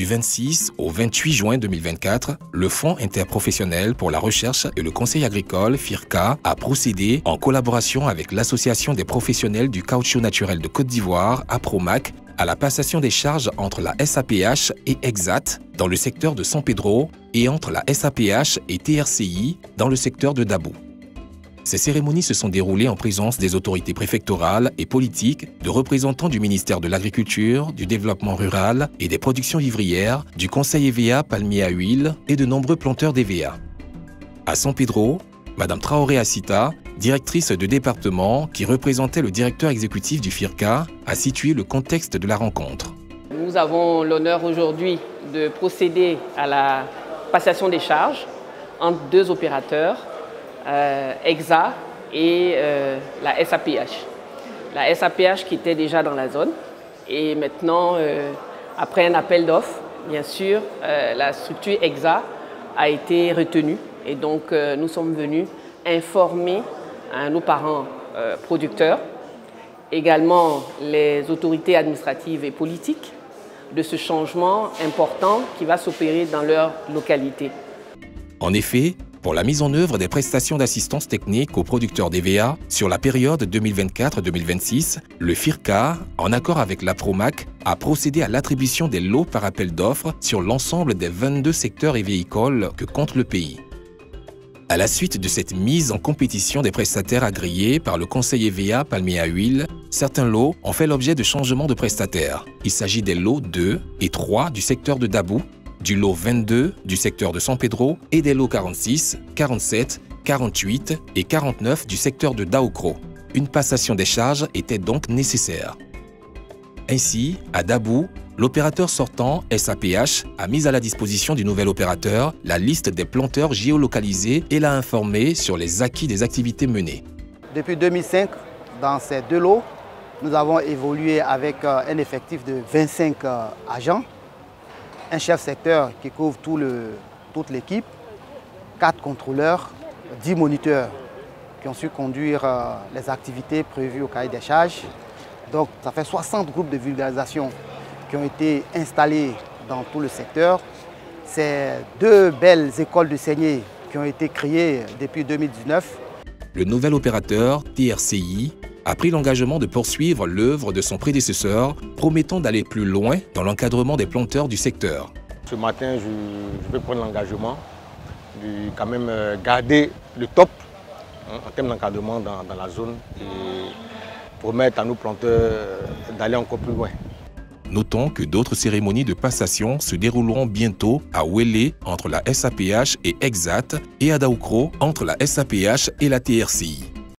Du 26 au 28 juin 2024, le Fonds interprofessionnel pour la recherche et le conseil agricole, FIRCA, a procédé, en collaboration avec l'Association des professionnels du caoutchouc naturel de Côte d'Ivoire, APROMAC, à la passation des charges entre la SAPH et EXAT dans le secteur de San Pedro et entre la SAPH et TRCI dans le secteur de Dabou. Ces cérémonies se sont déroulées en présence des autorités préfectorales et politiques, de représentants du ministère de l'Agriculture, du Développement rural et des productions vivrières, du Conseil EVA palmier à huile et de nombreux planteurs d'EVA. À San Pedro, Madame Traoré Assita, directrice de département qui représentait le directeur exécutif du FIRCA, a situé le contexte de la rencontre. Nous avons l'honneur aujourd'hui de procéder à la passation des charges entre deux opérateurs, EXA et la SAPH. La SAPH qui était déjà dans la zone et maintenant, après un appel d'offres, bien sûr, la structure EXA a été retenue et donc nous sommes venus informer nos parents producteurs, également les autorités administratives et politiques de ce changement important qui va s'opérer dans leur localité. En effet, pour la mise en œuvre des prestations d'assistance technique aux producteurs d'EVA sur la période 2024-2026, le FIRCA, en accord avec l'APROMAC, a procédé à l'attribution des lots par appel d'offres sur l'ensemble des 22 secteurs évéicoles que compte le pays. À la suite de cette mise en compétition des prestataires agréés par le Conseil EVA palmier à huile, certains lots ont fait l'objet de changements de prestataires. Il s'agit des lots 2 et 3 du secteur de Dabou, du lot 22 du secteur de San Pedro et des lots 46, 47, 48 et 49 du secteur de Daoukro. Une passation des charges était donc nécessaire. Ainsi, à Dabou, l'opérateur sortant, SAPH, a mis à la disposition du nouvel opérateur la liste des planteurs géolocalisés et l'a informé sur les acquis des activités menées. Depuis 2005, dans ces deux lots, nous avons évolué avec un effectif de 25 agents, un chef secteur qui couvre toute l'équipe, 4 contrôleurs, 10 moniteurs qui ont su conduire les activités prévues au cahier des charges. Donc ça fait 60 groupes de vulgarisation qui ont été installés dans tout le secteur. C'est 2 belles écoles de saignée qui ont été créées depuis 2019. Le nouvel opérateur, TRCI, a pris l'engagement de poursuivre l'œuvre de son prédécesseur, promettant d'aller plus loin dans l'encadrement des planteurs du secteur. Ce matin, je vais prendre l'engagement de quand même garder le top en termes d'encadrement dans la zone et promettre à nos planteurs d'aller encore plus loin. Notons que d'autres cérémonies de passation se dérouleront bientôt à Ouélé entre la SAPH et EXAT et à Daoukro entre la SAPH et la TRCI.